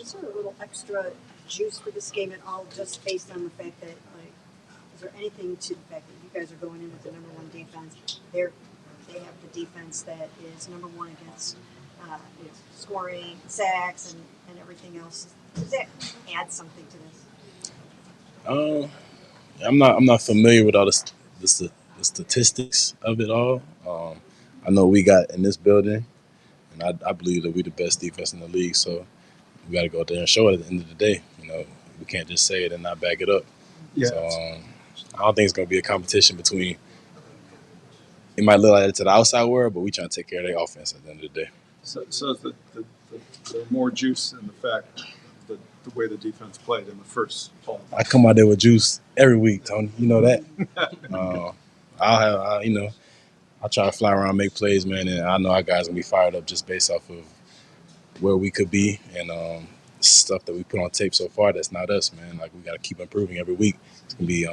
Is there a little extra juice for this game at all, just based on the fact that, like, is there anything to the fact that you guys are going in with the number one defense? They have the defense that is number one against scoring, sacks, and everything else. Does that add something to this? I'm not familiar with all the statistics of it all. I know we got in this building, and I believe that we're the best defense in the league. So we got to go out there and show it at the end of the day. We can't just say it and not back it up. Yeah. So I don't think it's going to be a competition between. It might look like it to the outside world, but we trying to take care of their offense at the end of the day. So the more juice in the fact the way the defense played in the first fall. I come out there with juice every week, Tony. You know that. I'll try to fly around, make plays, man, and I know our guys gonna be fired up just based off of where we could be and stuff that we put on tape so far. That's not us, man. Like we got to keep improving every week. It's gonna be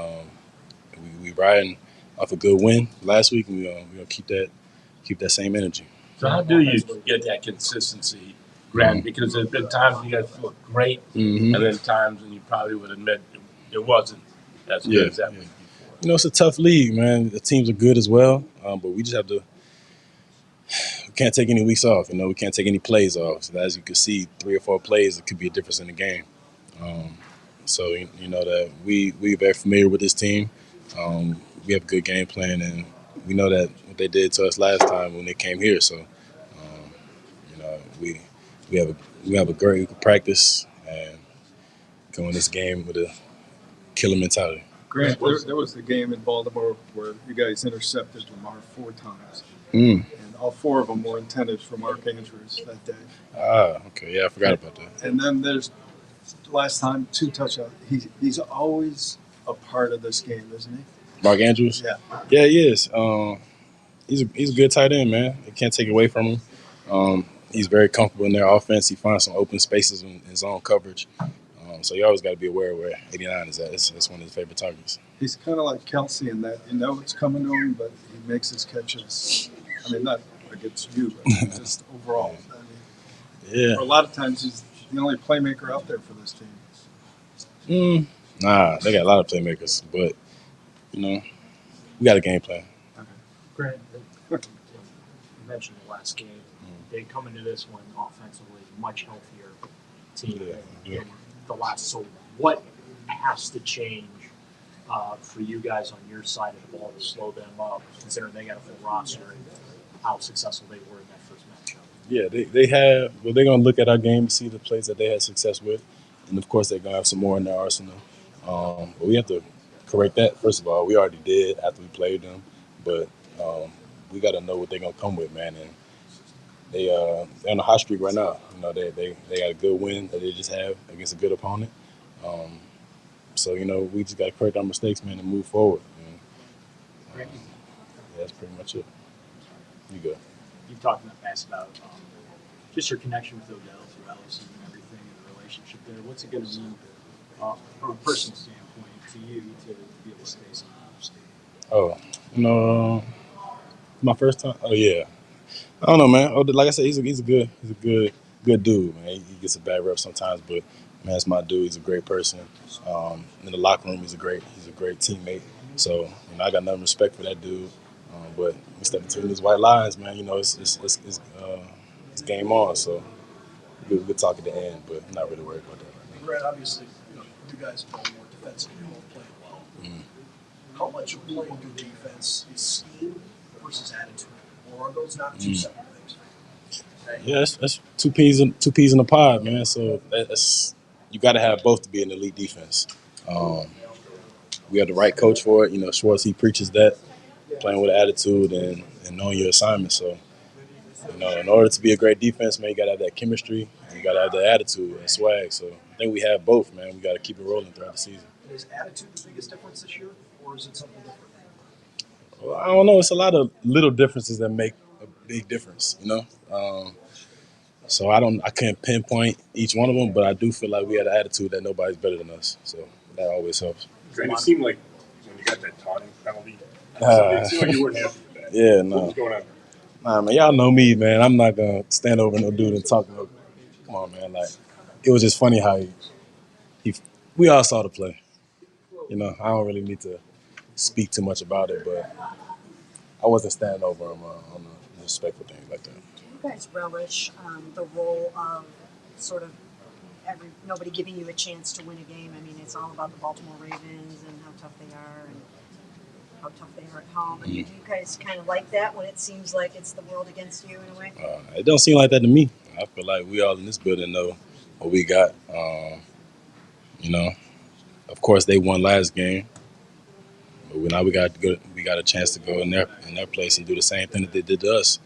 we riding off a good win last week, and we're gonna keep that same energy. So how do you get that consistency, Grant? Because there's been times when you guys look great, and then times when you probably would admit it wasn't as good as that week before. It's a tough league, man. The teams are good as well, but we just have to. We can't take any weeks off. We can't take any plays off. So as you can see, 3 or 4 plays, it could be a difference in the game. So you know that we're very familiar with this team. We have a good game plan, and we know that what they did to us last time when they came here. So we have a great practice and go in this game with a killer mentality. Grant, there was the game in Baltimore where you guys intercepted Lamar 4 times. And all 4 of them were intended for Mark Andrews that day. Okay. Yeah, I forgot about that. And then there's last time 2 touchdowns. He's always a part of this game, isn't he? Mark Andrews? Yeah, he is. He's a good tight end, man. You can't take it away from him. He's very comfortable in their offense. He finds some open spaces in his own coverage. So you always got to be aware of where 89 is at. It's one of his favorite targets. He's kind of like Kelsey in that it's coming to him, but he makes his catches. I mean, not against you, but just overall. Yeah. A lot of times he's the only playmaker out there for this team. Nah, they got a lot of playmakers, but we got a game plan. Okay. Grant, you mentioned the last game. They come into this one offensively much healthier team than the last. So what has to change for you guys on your side of the ball to slow them up, considering they got a full roster and how successful they were in that first matchup? Yeah, they have. Well, they're gonna look at our game, see the plays that they had success with, and of course they're gonna have some more in their arsenal. But we have to correct that. First of all, we already did after we played them, but we got to know what they're gonna come with, man. And they're on a hot streak right now. They got a good win that they just have against a good opponent. So we just got to correct our mistakes, man, and move forward. Yeah, that's pretty much it. You good? You've talked in the past about just your connection with Odell through LSU and everything, and the relationship there. What's it going to mean from a personal standpoint to you to be able to stay some Oh, my first time. Oh yeah, I don't know, man. Like I said, he's a good dude, man. He gets a bad rep sometimes, but man, that's my dude. He's a great person. In the locker room, he's a great teammate. So I got nothing respect for that dude. But we step between these white lines, man. It's game on. So we'll talk at the end, but I'm not really worried about that right now. Grant, obviously, you guys play more defensively, you both play well. How much of playing good defense is scheme versus attitude, or are those not 2 separate things? Yeah, that's two peas in a pod, man. So that's you got to have both to be an elite defense. We have the right coach for it. Schwartz, he preaches that, playing with attitude and knowing your assignment. So, in order to be a great defense, man, you got to have that chemistry. And you got to have that attitude and swag. So I think we have both, man. We got to keep it rolling throughout the season. Is attitude the biggest difference this year, or is it something different? Well, I don't know. It's a lot of little differences that make a big difference, So I can't pinpoint each one of them, but I do feel like we had an attitude that nobody's better than us. So that always helps. Grant, it seemed like when you got that taunting penalty, it seemed like you weren't happy with that. Yeah, no. What was going on? Nah, man, y'all know me, man. I'm not gonna stand over no dude and talk. Come on, man. Like, it was just funny how we all saw the play. You know, I don't really need to speak too much about it, but I wasn't standing over him on the respectful things like that. Do you guys relish the role of sort of nobody giving you a chance to win a game? I mean, it's all about the Baltimore Ravens and how tough they are and how tough they are at home. And do you guys kind of like that when it seems like it's the world against you in a way? It don't seem like that to me. I feel like we all in this building know what we got. You know, of course they won last game, but now we got a chance to go in their place and do the same thing that they did to us,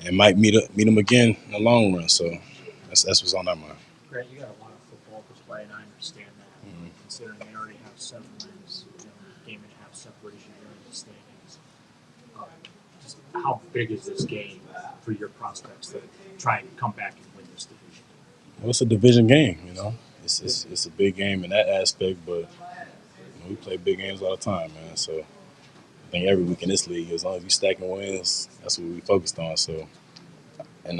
and might meet them again in the long run. So that's what's on our mind. Grant, you got a lot of football to play, and I understand that. Considering they already have 7 wins, game and a half separation here in the standings. Just how big is this game for your prospects to try and come back and win this division? Well, it's a division game, you know. It's a big game in that aspect, but we play big games all the time, man. So I think every week in this league, as long as you stacking wins, that's what we focused on. So, and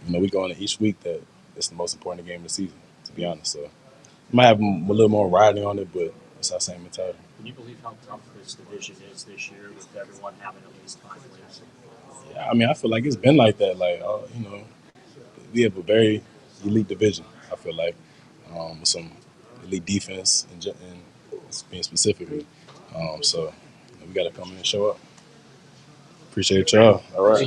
we go into each week that it's the most important game of the season, to be honest. So, might have a little more riding on it, but it's our same mentality. Can you believe how tough this division is this year with everyone having at least 5 wins? Yeah, I mean, I feel like it's been like that. Like, we have a very elite division. I feel like with some elite defense and being specifically. So we got to come in and show up. Appreciate y'all. All right.